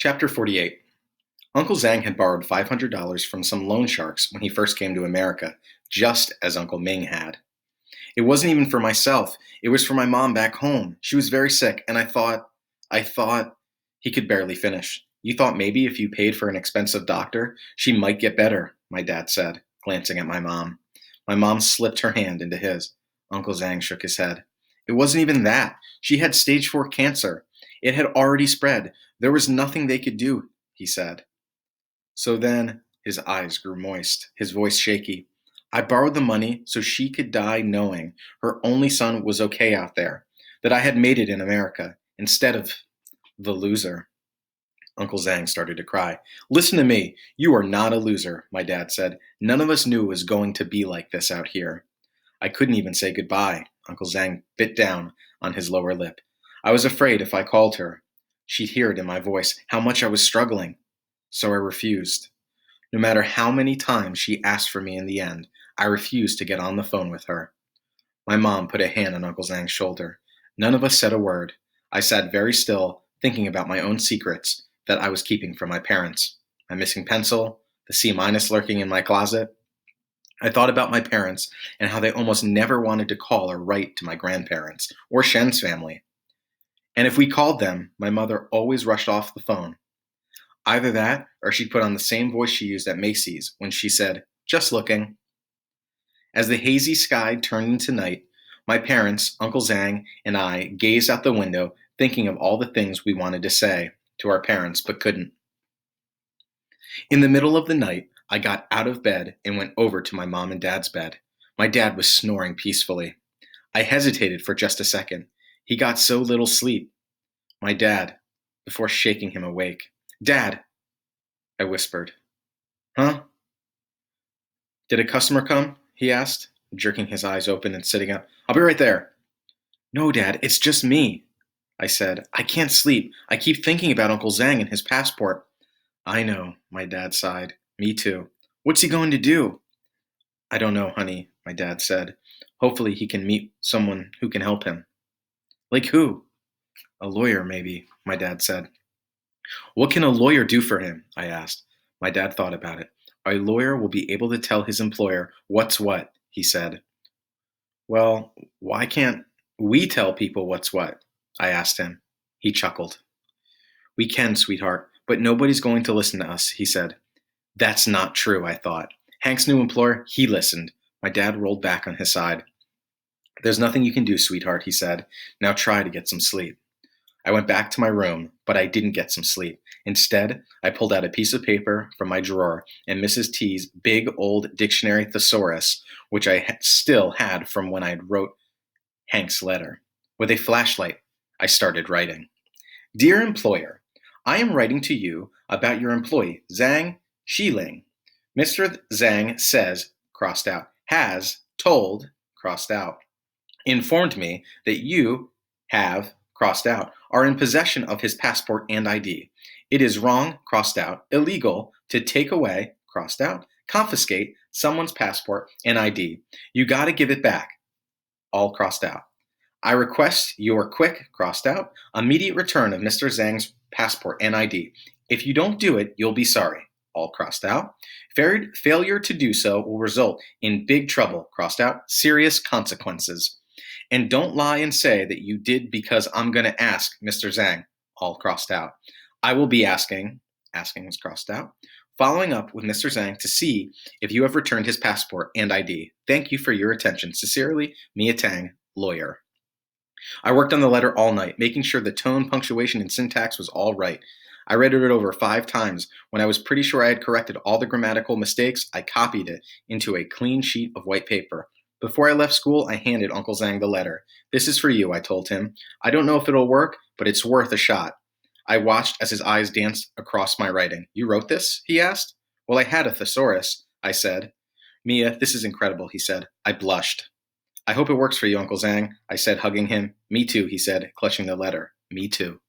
Chapter 48. Uncle Zhang had borrowed $500 from some loan sharks when he first came to America, just as Uncle Ming had. It wasn't even for myself. It was for my mom back home. She was very sick, and I thought, he could barely finish. You thought maybe if you paid for an expensive doctor, she might get better, my dad said, glancing at my mom. My mom slipped her hand into his. Uncle Zhang shook his head. It wasn't even that. She had stage 4 cancer. It had already spread. There was nothing they could do, he said. So then, his eyes grew moist, his voice shaky. I borrowed the money so she could die knowing her only son was okay out there, that I had made it in America, instead of the loser. Uncle Zhang started to cry. Listen to me. You are not a loser, my dad said. None of us knew it was going to be like this out here. I couldn't even say goodbye. Uncle Zhang bit down on his lower lip. I was afraid if I called her, she'd hear it in my voice, how much I was struggling. So I refused. No matter how many times she asked for me in the end, I refused to get on the phone with her. My mom put a hand on Uncle Zhang's shoulder. None of us said a word. I sat very still, thinking about my own secrets that I was keeping from my parents. My missing pencil, the C- lurking in my closet. I thought about my parents and how they almost never wanted to call or write to my grandparents or Shen's family. And if we called them, my mother always rushed off the phone. Either that, or she'd put on the same voice she used at Macy's when she said, just looking. As the hazy sky turned into night, my parents, Uncle Zhang, and I gazed out the window, thinking of all the things we wanted to say to our parents but couldn't. In the middle of the night, I got out of bed and went over to my mom and dad's bed. My dad was snoring peacefully. I hesitated for just a second. He got so little sleep. My dad, before shaking him awake. Dad, I whispered. Huh? Did a customer come? He asked, jerking his eyes open and sitting up. I'll be right there. No, Dad, it's just me, I said. I can't sleep. I keep thinking about Uncle Zhang and his passport. I know, my dad sighed. Me too. What's he going to do? I don't know, honey, my dad said. Hopefully he can meet someone who can help him. Like who? A lawyer, maybe, my dad said. What can a lawyer do for him? I asked. My dad thought about it. A lawyer will be able to tell his employer what's what, he said. Well, why can't we tell people what's what? I asked him. He chuckled. We can, sweetheart, but nobody's going to listen to us, he said. That's not true, I thought. Hank's new employer, he listened. My dad rolled back on his side. There's nothing you can do, sweetheart, he said. Now try to get some sleep. I went back to my room, but I didn't get some sleep. Instead, I pulled out a piece of paper from my drawer and Mrs. T's big old dictionary thesaurus, which I still had from when I wrote Hank's letter. With a flashlight, I started writing. Dear employer, I am writing to you about your employee, Zhang Shiling. Mr. Zhang says, crossed out, has told, crossed out, informed me that you have, crossed out, are in possession of his passport and ID. It is wrong, crossed out, illegal to take away, crossed out, confiscate someone's passport and ID. You gotta give it back, all crossed out. I request your quick, crossed out, immediate return of Mr. Zhang's passport and ID. If you don't do it, you'll be sorry, all crossed out. Failure to do so will result in big trouble, crossed out, serious consequences. And don't lie and say that you did because I'm going to ask Mr. Zhang, all crossed out. I will be asking was crossed out, following up with Mr. Zhang to see if you have returned his passport and ID. Thank you for your attention. Sincerely, Mia Tang, lawyer. I worked on the letter all night, making sure the tone, punctuation, and syntax was all right. I read it over 5 times. When I was pretty sure I had corrected all the grammatical mistakes, I copied it into a clean sheet of white paper. Before I left school, I handed Uncle Zhang the letter. This is for you, I told him. I don't know if it'll work, but it's worth a shot. I watched as his eyes danced across my writing. You wrote this? He asked. Well, I had a thesaurus, I said. Mia, this is incredible, he said. I blushed. I hope it works for you, Uncle Zhang, I said, hugging him. Me too, he said, clutching the letter. Me too.